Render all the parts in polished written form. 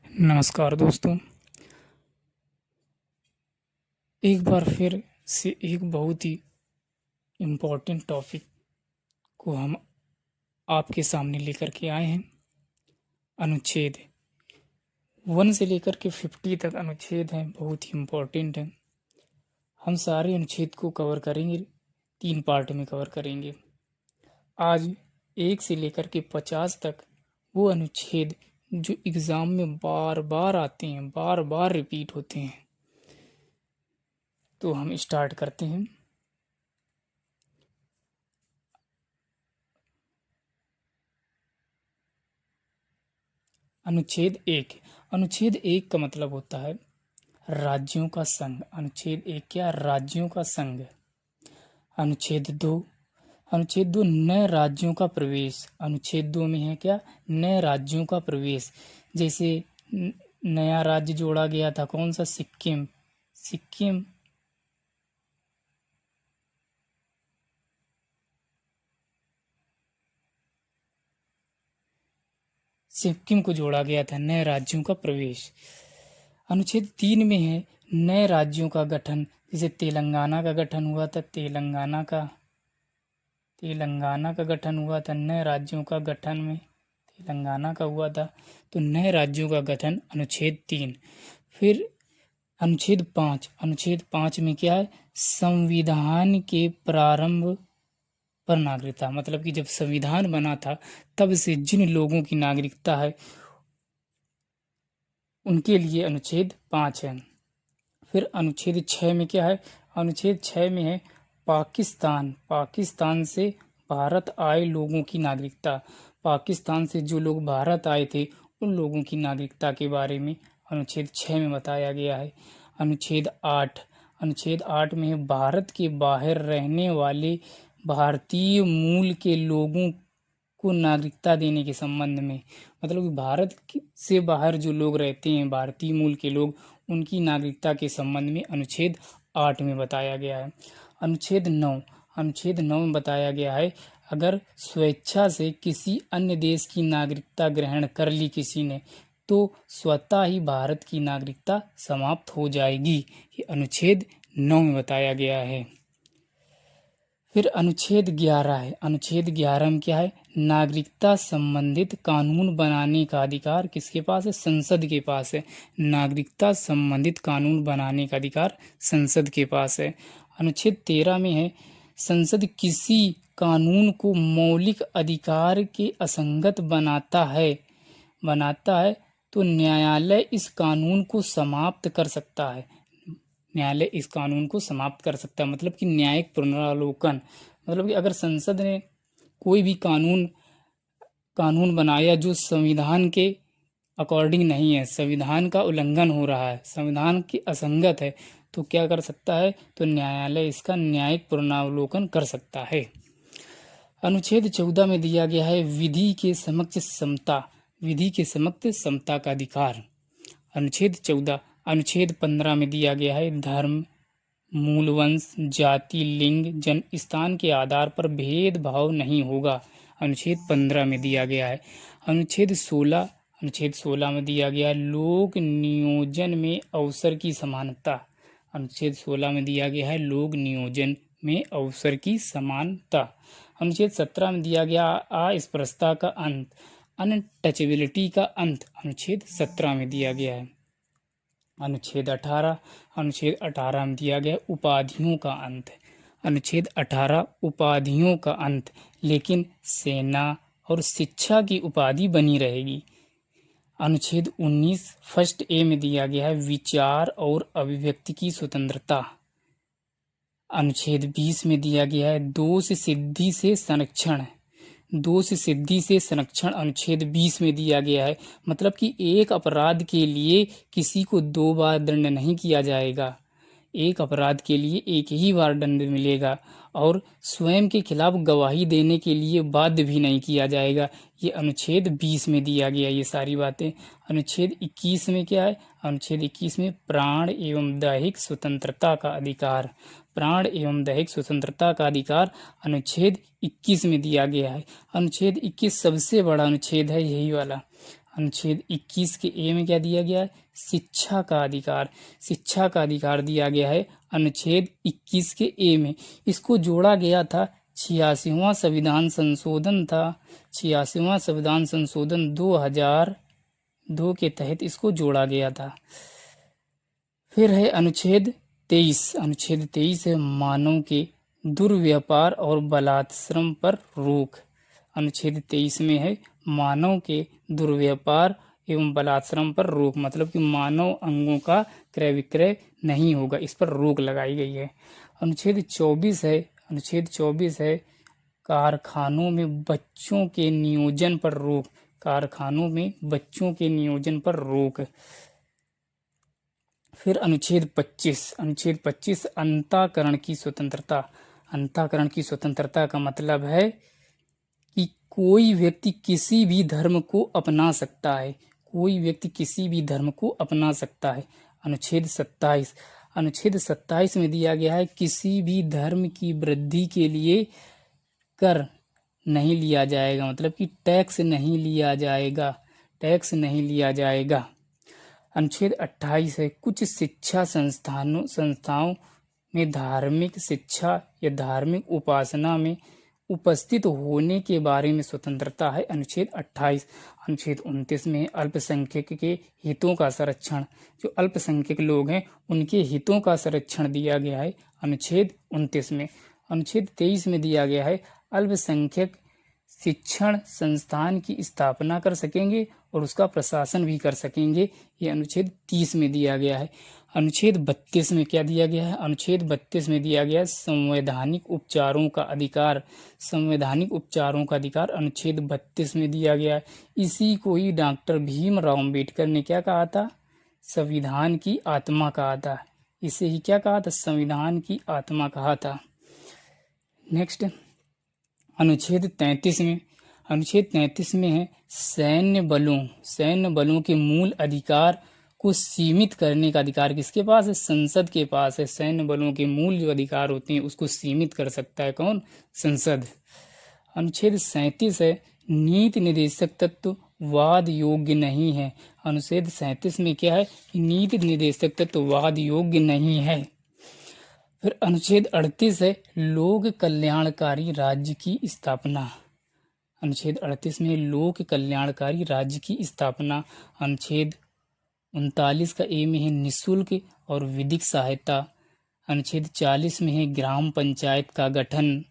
नमस्कार दोस्तों। एक बार फिर से एक बहुत ही इम्पोर्टेंट टॉपिक को हम आपके सामने लेकर के आए हैं। अनुच्छेद 1 से लेकर के 50 तक अनुच्छेद हैं, बहुत ही इम्पोर्टेंट हैं। हम सारे अनुच्छेद को कवर करेंगे, 3 पार्ट में कवर करेंगे। आज 1 से लेकर के 50 तक वो अनुच्छेद जो एग्ज़ाम में बार बार आते हैं, बार बार रिपीट होते हैं। तो हम स्टार्ट करते हैं। अनुच्छेद 1। अनुच्छेद 1 का मतलब होता है राज्यों का संघ। अनुच्छेद 1 क्या? राज्यों का संघ। अनुच्छेद 2। अनुच्छेद 2 नए राज्यों का प्रवेश। अनुच्छेद 2 में है क्या? नए राज्यों का प्रवेश। जैसे नया राज्य जोड़ा गया था, कौन सा? सिक्किम। सिक्किम सिक्किम को जोड़ा गया था, नए राज्यों का प्रवेश। अनुच्छेद 3 में है नए राज्यों का गठन। जैसे तेलंगाना का गठन हुआ था, तेलंगाना का गठन हुआ था, नए राज्यों का गठन में तेलंगाना का हुआ था। तो नए राज्यों का गठन अनुच्छेद 3। फिर अनुच्छेद 5। अनुच्छेद 5 में क्या है? संविधान के प्रारंभ पर नागरिकता। मतलब कि जब संविधान बना था तब से जिन लोगों की नागरिकता है उनके लिए अनुच्छेद 5 है। फिर अनुच्छेद 6 में क्या है? अनुच्छेद 6 में है पाकिस्तान से भारत आए लोगों की नागरिकता। पाकिस्तान से जो लोग भारत आए थे उन लोगों की नागरिकता के बारे में अनुच्छेद 6 में बताया गया है। अनुच्छेद 8। अनुच्छेद 8 में है भारत के बाहर रहने वाले भारतीय मूल के लोगों को नागरिकता देने के संबंध में। मतलब कि से बाहर जो लोग रहते हैं, भारतीय मूल के लोग, उनकी नागरिकता के संबंध में अनुच्छेद 8 में बताया गया है। अनुच्छेद 9। अनुच्छेद 9 में बताया गया है अगर स्वेच्छा से किसी अन्य देश की नागरिकता ग्रहण कर ली किसी ने तो स्वतः ही भारत की नागरिकता समाप्त हो जाएगी। ये अनुच्छेद 9 में बताया गया है। फिर अनुच्छेद 11 है। अनुच्छेद 11 में क्या है? नागरिकता संबंधित कानून बनाने का अधिकार किसके पास है? संसद के पास है। नागरिकता संबंधित कानून बनाने का अधिकार संसद के पास है। अनुच्छेद 13 में है संसद किसी कानून को मौलिक अधिकार के असंगत बनाता है तो न्यायालय इस कानून को समाप्त कर सकता है। न्यायालय इस कानून को समाप्त कर सकता है, मतलब कि न्यायिक पुनरावलोकन। मतलब कि अगर संसद ने कोई भी कानून बनाया जो संविधान के अकॉर्डिंग नहीं है, संविधान का उल्लंघन हो रहा है, संविधान की असंगत है, तो क्या कर सकता है? तो न्यायालय इसका न्यायिक पुनरावलोकन कर सकता है। अनुच्छेद 14 में दिया गया है विधि के समक्ष समता का अधिकार। अनुच्छेद 14। अनुच्छेद 15 में दिया गया है धर्म, मूल वंश, जाति, लिंग, जन्म स्थान के आधार पर भेदभाव नहीं होगा। अनुच्छेद 15 में दिया गया है। अनुच्छेद 16 में दिया गया है लोक नियोजन में अवसर की समानता। अनुच्छेद 16 में दिया गया है लोक नियोजन में अवसर की समानता। अनुच्छेद 17 में दिया गया अस्पृश्यता का अंत, अनटचेबिलिटी का अंत। अनुच्छेद 17 में दिया गया है। अनुच्छेद 18 में दिया गया उपाधियों का अंत। अनुच्छेद 18 उपाधियों का अंत, लेकिन सेना और शिक्षा की उपाधि बनी रहेगी। अनुच्छेद 19 फर्स्ट ए में दिया गया है विचार और अभिव्यक्ति की स्वतंत्रता। अनुच्छेद 20 में दिया गया है दोष सिद्धि से संरक्षण। अनुच्छेद 20 में दिया गया है मतलब कि एक अपराध के लिए किसी को 2 बार दंड नहीं किया जाएगा, एक अपराध के लिए एक ही बार दंड मिलेगा और स्वयं के खिलाफ गवाही देने के लिए बाध्य भी नहीं किया जाएगा। ये अनुच्छेद 20 में दिया गया ये सारी बातें। अनुच्छेद 21 में क्या है? अनुच्छेद 21 में प्राण एवं दैहिक स्वतंत्रता का अधिकार। प्राण एवं दैहिक स्वतंत्रता का अधिकार अनुच्छेद 21 में दिया गया है। अनुच्छेद 21 सबसे बड़ा अनुच्छेद है, यही वाला अनुच्छेद 21 के ए में क्या दिया गया है? शिक्षा का अधिकार। शिक्षा का अधिकार दिया गया है अनुच्छेद 21 के ए में। इसको जोड़ा गया था 86वां संविधान संशोधन था। 86वां संविधान संशोधन 2002 के तहत इसको जोड़ा गया था। फिर है अनुच्छेद 23। अनुच्छेद 23 है मानव के दुर्व्यापार और बलात्श्रम पर रोक। अनुच्छेद 23 में है मानव के दुर्व्यापार एवं बलात्श्रम पर रोक, मतलब कि मानव अंगों का क्रय विक्रय नहीं होगा, इस पर रोक लगाई गई है। अनुच्छेद 24 है। अनुच्छेद 24 है कारखानों में बच्चों के नियोजन पर रोक। कारखानों में बच्चों के नियोजन पर रोक। फिर अनुच्छेद 25। अनुच्छेद 25 अंतःकरण की स्वतंत्रता। अंतःकरण की स्वतंत्रता का मतलब है कि कोई व्यक्ति किसी भी धर्म को अपना सकता है। कोई व्यक्ति किसी भी धर्म को अपना सकता है। अनुच्छेद 27। अनुच्छेद 27 में दिया गया है किसी भी धर्म की वृद्धि के लिए कर नहीं लिया जाएगा, मतलब कि टैक्स नहीं लिया जाएगा। टैक्स नहीं लिया जाएगा। अनुच्छेद 28 है कुछ शिक्षा संस्थाओं में धार्मिक शिक्षा या धार्मिक उपासना में उपस्थित होने के बारे में स्वतंत्रता है। अनुच्छेद 28। अनुच्छेद 29 में अल्पसंख्यक के हितों का संरक्षण। जो अल्पसंख्यक लोग हैं उनके हितों का संरक्षण दिया गया है अनुच्छेद 29 में। अनुच्छेद 23 में दिया गया है अल्पसंख्यक शिक्षण संस्थान की स्थापना कर सकेंगे और उसका प्रशासन भी कर सकेंगे। ये अनुच्छेद 30 में दिया गया है। अनुच्छेद 32 में क्या दिया गया है? अनुच्छेद 32 में दिया गया है संवैधानिक उपचारों का अधिकार। संवैधानिक उपचारों का अधिकार अनुच्छेद 32 में दिया गया है। इसी को ही डॉक्टर भीमराव अम्बेडकर ने क्या कहा था? संविधान की आत्मा कहा था। इसे ही क्या कहा था? संविधान की आत्मा कहा था। नेक्स्ट अनुच्छेद 33 में। अनुच्छेद 33 में है सैन्य बलों के मूल अधिकार को सीमित करने का अधिकार किसके पास है? संसद के पास है। सैन्य बलों के मूल जो अधिकार होते हैं उसको सीमित कर सकता है कौन? संसद। अनुच्छेद 37 है नीति निर्देशक तत्व वाद योग्य नहीं है। अनुच्छेद 37 में क्या है कि नीति निर्देशक तत्व वाद योग्य नहीं है। फिर अनुच्छेद 38 है लोक कल्याणकारी राज्य की स्थापना। अनुच्छेद 38 में लोक कल्याणकारी राज्य की स्थापना। अनुच्छेद 39 का ए में है निःशुल्क और विधिक सहायता। अनुच्छेद 40 में है ग्राम पंचायत का गठन।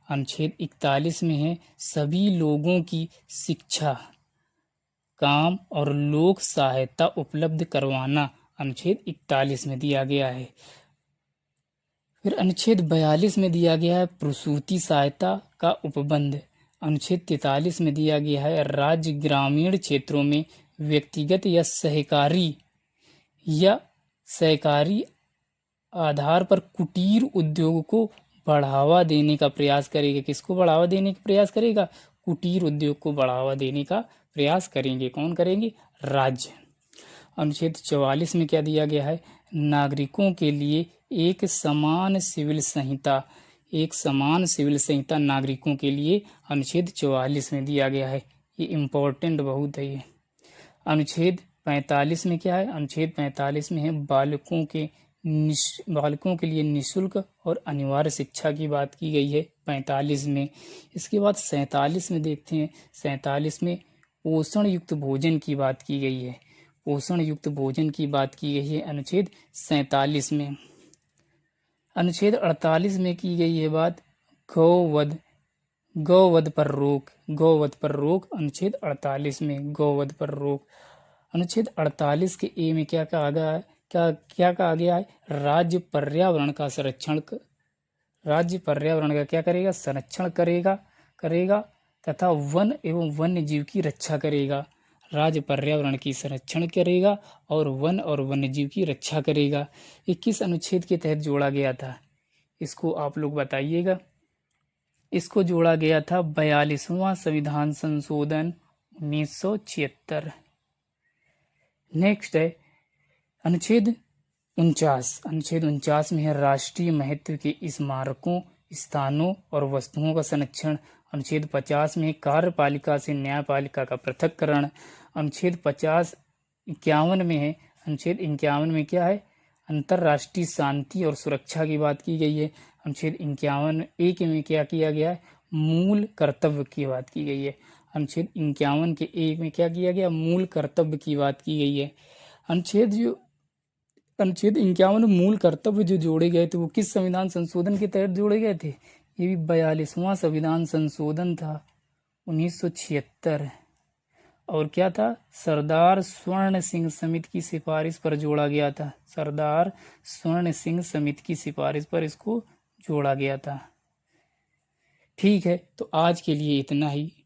अनुच्छेद 41 में है सभी लोगों की शिक्षा, काम और लोक सहायता उपलब्ध करवाना। अनुच्छेद 41 में दिया गया है। फिर अनुच्छेद 42 में दिया गया है प्रसूति सहायता का उपबंध। अनुच्छेद 43 में दिया गया है राज्य ग्रामीण क्षेत्रों में व्यक्तिगत या सहकारी आधार पर कुटीर उद्योग को बढ़ावा देने का प्रयास करेगा। किसको बढ़ावा देने का प्रयास करेगा? कुटीर उद्योग को बढ़ावा देने का प्रयास करेंगे। कौन करेंगे? राज्य। अनुच्छेद 44 में क्या दिया गया है? नागरिकों के लिए एक समान सिविल संहिता। एक समान सिविल संहिता नागरिकों के लिए अनुच्छेद 44 में दिया गया है। ये इम्पोर्टेंट बहुत है ये। अनुच्छेद 45 में क्या है? अनुच्छेद 45 में है बालकों के लिए निःशुल्क और अनिवार्य शिक्षा की बात की गई है 45 में। इसके बाद 47 में देखते हैं। 47 में पोषण युक्त भोजन की बात की गई है। पोषण युक्त भोजन की बात की गई है अनुच्छेद 47 में। अनुच्छेद 48 में की गई है बात गौवध पर रोक। गौवध पर रोक अनुच्छेद 48 में गौवध पर रोक। अनुच्छेद 48 के ए में क्या कहा गया है? क्या कहा गया है? राज्य पर्यावरण का क्या करेगा? संरक्षण करेगा तथा वन एवं वन्य जीव की रक्षा करेगा। राज्य पर्यावरण की संरक्षण करेगा और वन और वन्य जीव की रक्षा करेगा। 21 अनुच्छेद के तहत जोड़ा गया था, इसको आप लोग बताइएगा। इसको जोड़ा गया था 42वां संविधान संशोधन 1976। नेक्स्ट है अनुच्छेद 49। अनुच्छेद 49 में है राष्ट्रीय महत्व के स्मारकों, स्थानों और वस्तुओं का संरक्षण। अनुच्छेद 50 में कार्यपालिका से न्यायपालिका का पृथक्करण। अनुच्छेद 51 में है, अनुच्छेद 51 में क्या है, अंतर्राष्ट्रीय शांति और सुरक्षा की बात की गई है। अनुच्छेद 51 के में क्या किया गया है, मूल कर्तव्य की बात की गई है। अनुच्छेद 51 के ए में क्या किया गया, मूल कर्तव्य की बात की गई है। अनुच्छेद 51 मूल कर्तव्य जो जोड़े गए थे वो किस संविधान संशोधन के तहत जोड़े गए थे, ये भी 42वां संविधान संशोधन था 1976, और क्या था, सरदार स्वर्ण सिंह समिति की सिफारिश पर जोड़ा गया था। सरदार स्वर्ण सिंह समिति की सिफारिश पर इसको जोड़ा गया था। ठीक है, तो आज के लिए इतना ही।